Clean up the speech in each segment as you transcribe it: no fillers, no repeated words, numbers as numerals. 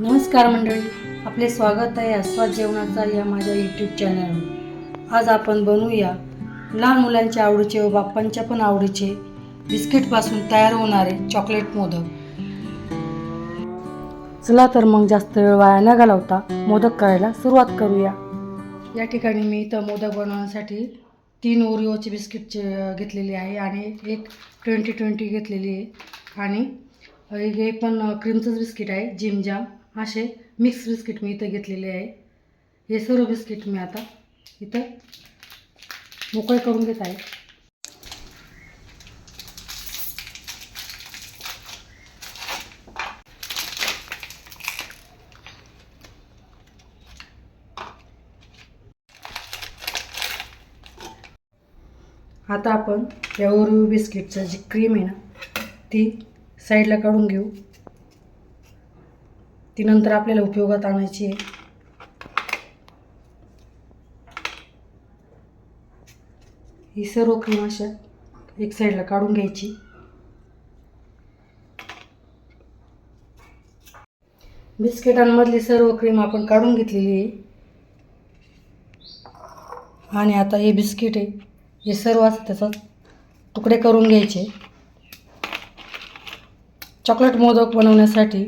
नमस्कार मंडळी, आपले स्वागत आहे आस्वाद जेवणाचा या माझ्या यूट्यूब चॅनलवर। आज आपण बनवूया लहान मुलांच्या आवडीचे व बाप्पांच्या पण आवडीचे बिस्किटपासून तयार होणारे चॉकलेट मोदक। चला तर मग जास्त वेळ वाया न घालवता मोदक करायला सुरुवात करूया। या ठिकाणी मी इथं मोदक बनवण्यासाठी 3 ओरिओचे बिस्किट घेतलेले आहे आणि एक 20-20 घेतलेली आहे आणि हे पण क्रीमचंच बिस्किट आहे, जिम जाम। असे मिक्स बिस्किट मी इथं घेतलेले आहे। हे सर्व बिस्किट मी आता इथं मोकळे करून घेत आहे। आता आपण या ओरिओ बिस्किटचं जी क्रीम आहे ना ती साईडला काढून घेऊ। ती नंतर आपल्याला उपयोगात आणायची आहे। ही सर्व क्रीम अशा एक साईडला काढून घ्यायची। बिस्किटांमधली सर्व क्रीम आपण काढून घेतलेली आहे आणि आता हे बिस्किट आहे हे सर्व असं त्याचा तुकडे करून घ्यायचे। चॉकलेट मोदक बनवण्यासाठी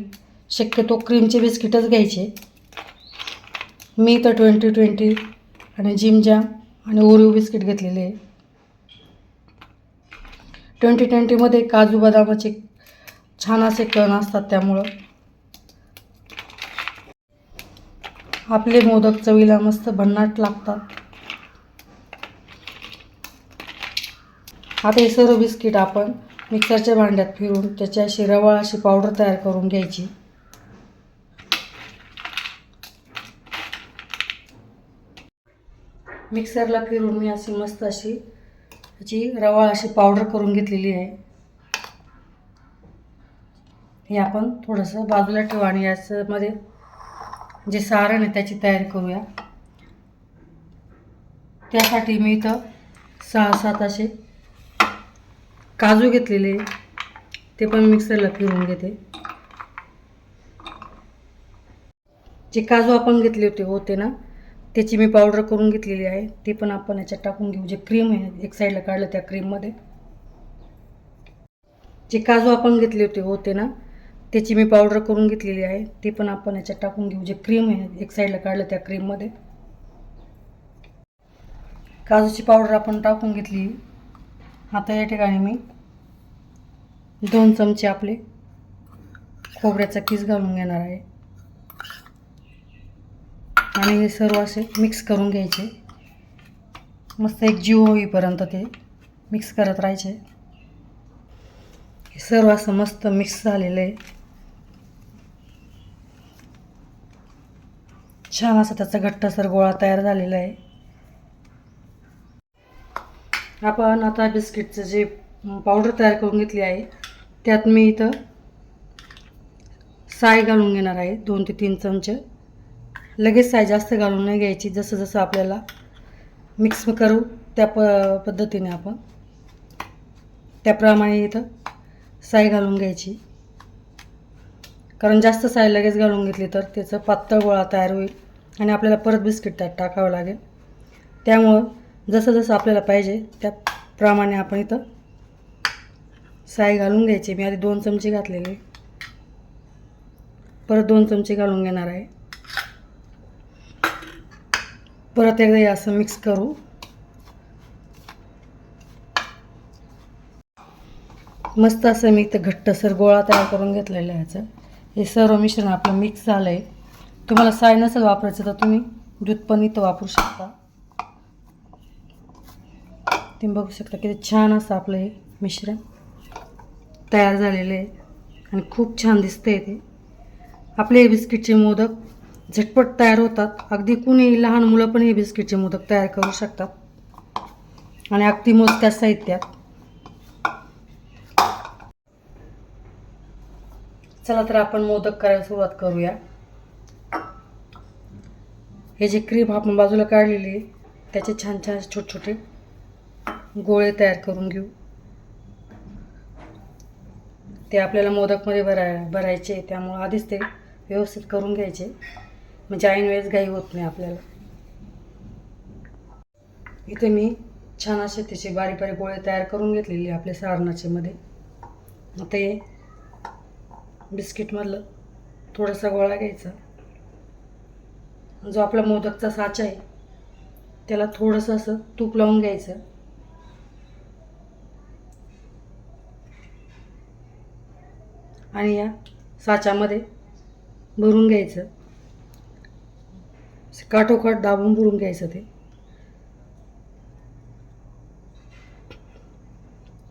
शक्यतो क्रीमचे बिस्किटच घ्यायचे। मी तर 20-20 आणि जिम जॅम आणि ओरिओ बिस्किट घेतलेले आहे। 20-20मध्ये काजू बदामाचे छान असे कण असतात, त्यामुळं आपले मोदक चवीला मस्त भन्नाट लागतात। आता हे सर्व बिस्किट आपण मिक्सरच्या भांड्यात फिरून त्याची अशी रवाळ अशी पावडर तयार करून घ्यायची। मिक्सरला फिरून मी अशी मस्त अशी त्याची रवाळ अशी पावडर करून घेतलेली आहे। हे आपण थोडंसं बाजूला ठेवू आणि याच्यामध्ये जे सारण आहे त्याची तयारी करूया। त्यासाठी मी इथं 6-7 असे काजू घेतलेले, ते पण मिक्सरला फिरवून घेते। जे काजू आपण घेतले होते ना त्याची मी पावडर करून घेतलेली आहे, ती पण आपण याच्यात टाकून घेऊ। जे क्रीम आहे एक साईडला काढलं त्या क्रीममध्ये जे काजू आपण घेतले होते ना त्याची मी पावडर करून घेतलेली आहे, ती पण आपण याच्यात टाकून घेऊ। जे क्रीम आहे एक साईडला काढलं त्या क्रीममध्ये काजूची पावडर आपण टाकून घेतली। आता या ठिकाणी मी 2 चमचे आपले खोबऱ्याचा किस घालून घेणार आहे आणि हे सर्व असे मिक्स करून घ्यायचे। मस्त एक जीव होईपर्यंत ते मिक्स करत राहायचे। हे सर्व असं मस्त मिक्स झालेलं आहे। छान असं त्याचा घट्टसर गोळा तयार झालेला आहे। आपण आता बिस्किटचं जे पावडर तयार करून घेतली आहे त्यात मी इथं साय घालून घेणार आहे 2 ते 3 चमचे। लगेच साय जास्त घालून नाही घ्यायची, जसं जसं आपल्याला मिक्स करू त्या पद्धतीने आपण त्याप्रमाणे इथं साय घालून घ्यायची। कारण जास्त साय लगेच घालून घेतली तर त्याचं पातळ गोळा तयार होईल आणि आपल्याला परत बिस्किट त्यात टाकावं लागेल। त्यामुळं जसं जसं आपल्याला पाहिजे त्याप्रमाणे आपण इथं साय घालून घ्यायची। मी आधी 2 चमचे घातलेले, परत 2 चमचे घालून घेणार आहे। परत एकदा असं मिक्स करू। मस्त असं मी इथं घट्टसर गोळा तयार करून घेतलेला आहे याचं। हे सर्व मिश्रण आपलं मिक्स झालं आहे। तुम्हाला साय नसेल वापरायचं तर तुम्ही दूध पण इथं वापरू शकता। तुम्ही बघू शकता किती छान असं आपलं हे मिश्रण तयार झालेलं आहे आणि खूप छान दिसतंय ते। आपले हे बिस्किटचे मोदक झटपट तयार होतात। अगदी कुणी लहान मुलं पण हे बिस्किटचे मोदक तयार करू शकतात आणि अगदी मोजक्या साहित्यात। चला तर आपण मोदक करायला सुरुवात करूया। हे जे क्रीम आपण बाजूला काढलेली आहे त्याचे छान छान छोटे छोटे गोळे तयार करून घेऊ। ते आपल्याला मोदकमध्ये भरायचे, त्यामुळे आधीच ते व्यवस्थित करून घ्यायचे, म्हणजे ऐन वेळेस घाई होत नाही आपल्याला. इथे मी छान असे त्याचे बारीक बारीक गोळे तयार करून घेतलेले आपल्या सारणाचे मध्ये. आता हे बिस्किटमधलं थोडासा गोळा घ्यायचा. जो आपला मोदकचा साचा आहे त्याला थोडंसं असं तूप लावून घ्यायचं आणि या साच्यामध्ये भरून घ्यायचं. काठोकाठ दाबून भरून घ्यायचं ते.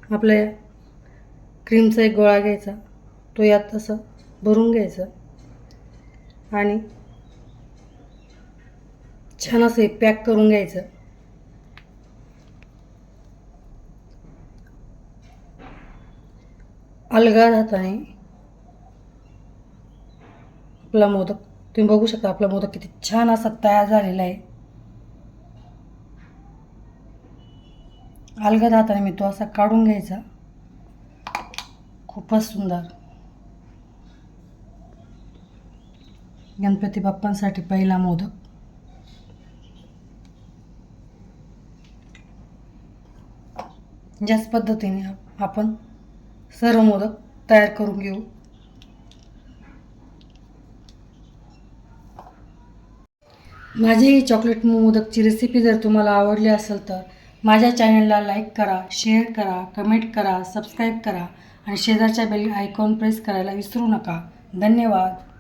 आपल्या क्रीमचा एक गोळा घ्यायचा, तो यात असं भरून घ्यायचं आणि छान असं पॅक करून घ्यायचं. अलगद हाताने आपला मोदक, तुम्ही बघू शकता आपला मोदक किती छान असा तयार झालेला आहे. अलगद हाताने मी तो असा काढून घ्यायचा. खूपच सुंदर. गणपती बाप्पांसाठी पहिला मोदक. ज्याच पद्धतीने आपण सर्व मोदक तयार करून घेऊ. माझी ही चॉकलेट मोदकची रेसिपी जर तुम्हाला आवडली असेल तर माझ्या चॅनलला लाईक करा, शेअर करा, कमेंट करा, सबस्क्राईब करा आणि शेजारच्या बेल आयकॉन प्रेस करायला विसरू नका. धन्यवाद.